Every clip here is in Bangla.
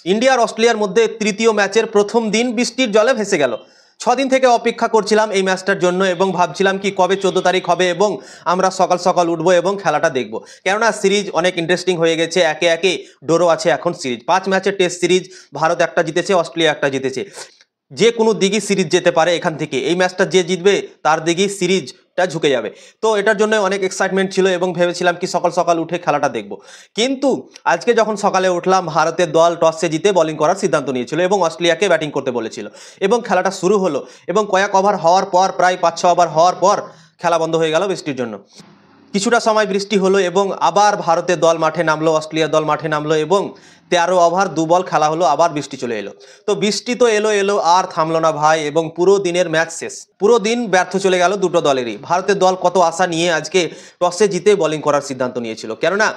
ইন্ডিয়া আর অস্ট্রেলিয়ার মধ্যে তৃতীয় ম্যাচের প্রথম দিন বৃষ্টির জলে ভেসে গেল। 6 দিন থেকে অপেক্ষা করছিলাম এই ম্যাচটার জন্য এবং ভাবছিলাম কি কবে 14 তারিখ হবে এবং আমরা সকাল সকাল উঠবো এবং খেলাটা দেখব। কেননা সিরিজ অনেক ইন্টারেস্টিং হয়ে গেছে, একে একে ড্র আছে এখন সিরিজ। 5 ম্যাচের টেস্ট সিরিজ, ভারত একটা জিতেছে, অস্ট্রেলিয়া একটা জিতেছে। যে কোনো দিকই সিরিজ যেতে পারে এখান থেকে। এই ম্যাচটা যে জিতবে তার দিকেই সিরিজটা ঝুঁকে যাবে। তো এটার জন্য অনেক এক্সাইটমেন্ট ছিল এবং ভেবেছিলাম কি সকাল সকাল উঠে খেলাটা দেখব। কিন্তু আজকে যখন সকালে উঠলাম, ভারতের দল টসে জিতে বোলিং করার সিদ্ধান্ত নিয়েছিল এবং অস্ট্রেলিয়াকে ব্যাটিং করতে বলেছিল এবং খেলাটা শুরু হলো এবং কয়েক ওভার হওয়ার পর, প্রায় 5-6 ওভার হওয়ার পর খেলা বন্ধ হয়ে গেল বৃষ্টির জন্য। কিছুটা সময় বৃষ্টি হলো এবং আবার ভারতের দল মাঠে নামলো, অস্ট্রেলিয়ার দল মাঠে নামলো এবং 13 ওভার 2 বল খেলা হলো, আবার বৃষ্টি চলে এলো। তো বৃষ্টি তো এলো এলো আর থামলো না ভাই, এবং পুরো দিনের ম্যাচ শেষ। পুরো দিন ব্যর্থ চলে গেল দুটো দলেরই। ভারতের দল কত আশা নিয়ে আজকে টসে জিতে বোলিং করার সিদ্ধান্ত নিয়েছিল, কেননা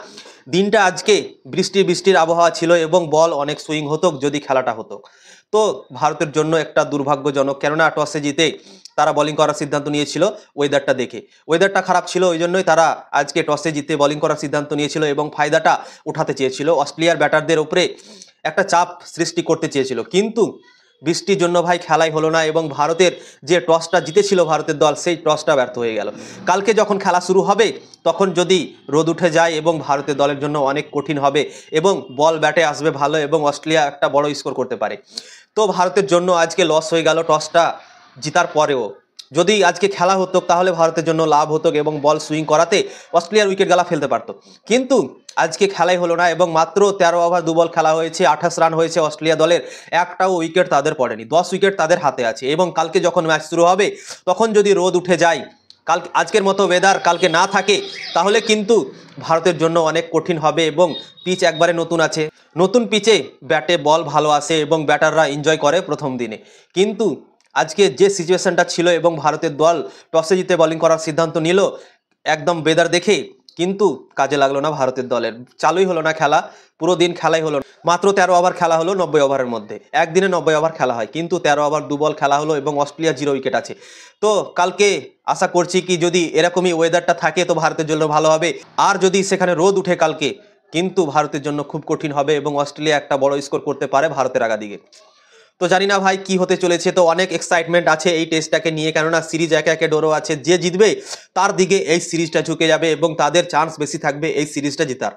দিনটা আজকে বৃষ্টির আবহাওয়া ছিল এবং বল অনেক সুইং হতো যদি খেলাটা হতো। তো ভারতের জন্য একটা দুর্ভাগ্যজনক, কেননা টসে জিতে তারা বোলিং করার সিদ্ধান্ত নিয়েছিল ওয়েদারটা দেখে। ওয়েদারটা খারাপ ছিল, ওই জন্যই তারা আজকে টসে জিতে বোলিং করার সিদ্ধান্ত নিয়েছিল এবং ফায়দাটা উঠাতে চেয়েছিল, অস্ট্রেলিয়ার ব্যাটারদের উপরে একটা চাপ সৃষ্টি করতে চেয়েছিল। কিন্তু বৃষ্টির জন্য ভাই খেলাই হলো না এবং ভারতের যে টসটা জিতেছিল ভারতের দল, সেই টসটা ব্যর্থ হয়ে গেল। কালকে যখন খেলা শুরু হবে তখন যদি রোদ উঠে যায় এবং ভারতের দলের জন্য অনেক কঠিন হবে এবং বল ব্যাটে আসবে ভালো এবং অস্ট্রেলিয়া একটা বড় স্কোর করতে পারে। তো ভারতের জন্য আজকে লস হয়ে গেল টসটা জিতার পরেও। যদি আজকে খেলা হতো তাহলে ভারতের জন্য লাভ হতো এবং বল সুইং করাতে অস্ট্রেলিয়ার উইকেট গালা ফেলতে পারতো। কিন্তু আজকে খেলাই হলো না এবং মাত্র 13 ওভার 2 বল খেলা হয়েছে, 28 রান হয়েছে অস্ট্রেলিয়া দলের, একটাও উইকেট তাদের পড়েনি, 10 উইকেট তাদের হাতে আছে। এবং কালকে যখন ম্যাচ শুরু হবে তখন যদি রোদ উঠে যায়, আজকের মতো ওয়েদার কালকে না থাকে, তাহলে কিন্তু ভারতের জন্য অনেক কঠিন হবে এবং পিচ একবারে নতুন আছে। নতুন পিচে ব্যাটে বল ভালো আসে এবং ব্যাটাররা এনজয় করে প্রথম দিনে। কিন্তু আজকে যে সিচুয়েশনটা ছিল এবং ভারতের দল টসে জিতে বোলিং করার সিদ্ধান্ত নিল একদম ওয়েদার দেখে, কিন্তু কাজে লাগলো না ভারতের দলের, চালুই হলো না খেলা। পুরো দিন খেলাই হলো না, মাত্র 13 ওভার খেলা হলো 90 ওভারের মধ্যে। একদিনে 90 ওভার খেলা হয়, কিন্তু 13 ওভার 2 বল খেলা হলো এবং অস্ট্রেলিয়া 0 উইকেট আছে। তো কালকে আশা করছি কি যদি এরকমই ওয়েদারটা থাকে তো ভারতের জন্য ভালো হবে, আর যদি সেখানে রোদ উঠে কালকে, কিন্তু ভারতের জন্য খুব কঠিন হবে এবং অস্ট্রেলিয়া একটা বড় স্কোর করতে পারে ভারতের আগাদিকে। তো জানি না ভাই কি হতে চলেছে। তো অনেক এক্সাইটমেন্ট আছে এই টেস্টটাকে নিয়ে, কেননা সিরিজ একে একে ড্র আছে, যে জিতবে তার দিকে এই সিরিজটা ঝুঁকে যাবে এবং তাদের চান্স বেশি থাকবে এই সিরিজটা জেতার।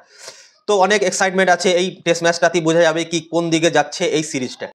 তো অনেক এক্সাইটমেন্ট আছে, এই টেস্ট ম্যাচটাতেই বোঝা যাবে কি কোন দিকে যাচ্ছে এই সিরিজটা।